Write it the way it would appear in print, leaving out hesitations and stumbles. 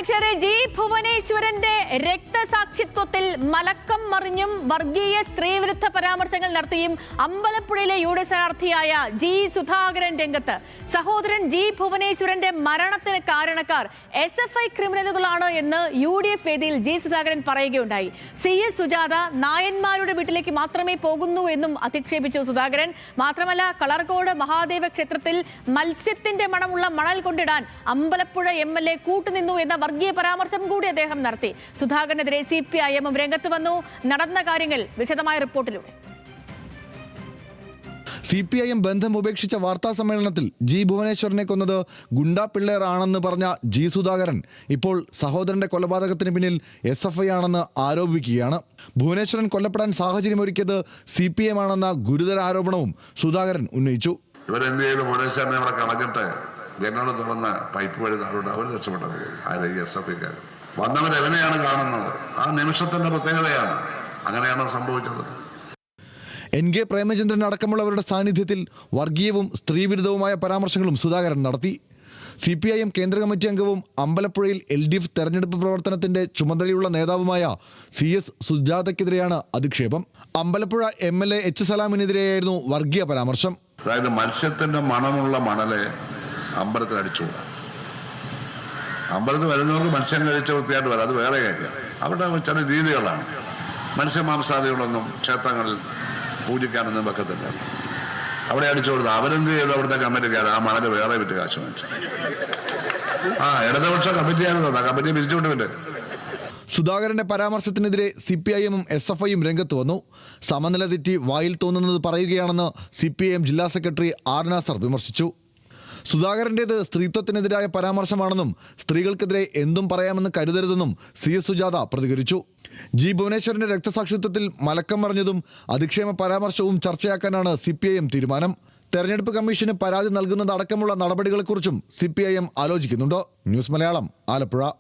പ്രേക്ഷകരെ, ജി ഭുവനേശ്വരന്റെ രക്തസാക്ഷിത്വത്തിൽ മലക്കം മറിഞ്ഞും വർഗീയ സ്ത്രീവിരുദ്ധ പരാമർശങ്ങൾ നടത്തിയും അമ്പലപ്പുഴയിലെ യുഡി സ്ഥാനാർത്ഥിയായ ജി സുധാകരൻ രംഗത്ത്. സഹോദരൻ ജി ഭുവനേശ്വരന്റെ മരണത്തിന് കാരണക്കാർ SFI ക്രിമിനലുകളാണ് എന്ന് UDF വേദിയിൽ ജി സുധാകരൻ പറയുകയുണ്ടായി. CS സുജാത നായന്മാരുടെ വീട്ടിലേക്ക് മാത്രമേ പോകുന്നു എന്നും അധിക്ഷേപിച്ചു സുധാകരൻ. മാത്രമല്ല, കളർകോട് മഹാദേവ ക്ഷേത്രത്തിൽ മത്സ്യത്തിന്റെ മണമുള്ള മണൽ കൊണ്ടിടാൻ അമ്പലപ്പുഴ MLA കൂട്ടുനിന്നു എന്ന വർഗീയ പരാമർശം കൂടി അദ്ദേഹം നടത്തി. സുധാകരനെതിരെ CPIM രംഗത്ത് വന്നു. നടന്ന കാര്യങ്ങൾ വിശദമായ റിപ്പോർട്ടിലൂടെ. CPIM ബന്ധം ഉപേക്ഷിച്ച വാർത്താ സമ്മേളനത്തിൽ ജി ഭുവനേശ്വരനെ കൊന്നത് ഗുണ്ടാ പിള്ളേരാണെന്ന് പറഞ്ഞ ജി സുധാകരൻ ഇപ്പോൾ സഹോദരന്റെ കൊലപാതകത്തിന് പിന്നിൽ SFI ആണെന്ന് ആരോപിക്കുകയാണ്. ഭുവനേശ്വരൻ കൊല്ലപ്പെടാൻ സാഹചര്യമൊരുക്കിയത് CPM ആണെന്ന ഗുരുതര ആരോപണവും സുധാകരൻ ഉന്നയിച്ചു. ഇവരെന്ത് ചെയ്ത് ഭുവനേശ്വരനെ ഇവിടെ കളഞ്ഞിട്ട് ജനങ്ങൾ തുറന്ന് പൈപ്പ് വഴി താഴോട്ട് അവർ രക്ഷപ്പെട്ടത്. ആരെയും SFIക്കാർ വന്നവരെവനെയാണ് കാണുന്നത്. ആ നിമിഷത്തിന്റെ പ്രത്യേകതയാണ്. അങ്ങനെയാണോ സംഭവിച്ചത്? NK പ്രേമചന്ദ്രൻ അടക്കമുള്ളവരുടെ സാന്നിധ്യത്തിൽ വർഗീയവും സ്ത്രീവിരുദ്ധവുമായ പരാമർശങ്ങളും സുധാകരൻ നടത്തി. CPIM കേന്ദ്ര കമ്മിറ്റി അംഗവും അമ്പലപ്പുഴയിൽ LDF തെരഞ്ഞെടുപ്പ് പ്രവർത്തനത്തിന്റെ ചുമതലയുള്ള നേതാവുമായ CS സുജാതയ്ക്കെതിരെയാണ് അധിക്ഷേപം. അമ്പലപ്പുഴ MLA H സലാമിനെതിരെയായിരുന്നു വർഗീയ പരാമർശം. അതായത് മത്സ്യത്തിന്റെ മണമുള്ള മണലെ അമ്പലത്തിൽ അടിച്ചുകൂടാ. അമ്പലത്തിൽ വരുന്നവർക്ക് മത്സ്യം കഴിച്ച വൃത്തിയായിട്ട് വരാം, അത് വേറെ കാര്യം. അവിടെ ചില രീതികളാണ്. മത്സ്യമാംസാദികളൊന്നും ക്ഷേത്രങ്ങളിൽ പൂജിക്കാനൊന്നും വെക്കത്തില്ല. അവിടെ അടിച്ചു കൊടുത്ത് അവരെന്ത് ചെയ്തു? അവിടുത്തെ കമ്മിറ്റിക്കാർ ആ മണല് വേറെ വിറ്റ് കാശ് വാങ്ങിച്ചു. ഇടതുപക്ഷ കമ്മിറ്റിയാണ് തന്നെ, കമ്മിറ്റി പിരിച്ചുവിട്ട്. സുധാകരന്റെ പരാമർശത്തിനെതിരെ CPIM SFIയും രംഗത്ത് വന്നു. സമനില തെറ്റി വായിൽ തോന്നുന്നത് പറയുകയാണെന്ന് CPIM ജില്ലാ സെക്രട്ടറി R നാസർ വിമർശിച്ചു. സുധാകരന്റേത് സ്ത്രീത്വത്തിനെതിരായ പരാമർശമാണെന്നും സ്ത്രീകൾക്കെതിരെ എന്തും പറയാമെന്ന് കരുതരുതെന്നും CS സുജാത പ്രതികരിച്ചു. ജി ഭുവനേശ്വരന്റെ രക്തസാക്ഷിത്വത്തിൽ മലക്കം മറിഞ്ഞതും അധിക്ഷേപ പരാമർശവും ചർച്ചയാക്കാനാണ് CPIM തീരുമാനം. തെരഞ്ഞെടുപ്പ് കമ്മീഷന് പരാതി നൽകുന്നതടക്കമുള്ള നടപടികളെക്കുറിച്ചും CPIM ആലോചിക്കുന്നുണ്ട്. ന്യൂസ് മലയാളം, ആലപ്പുഴ.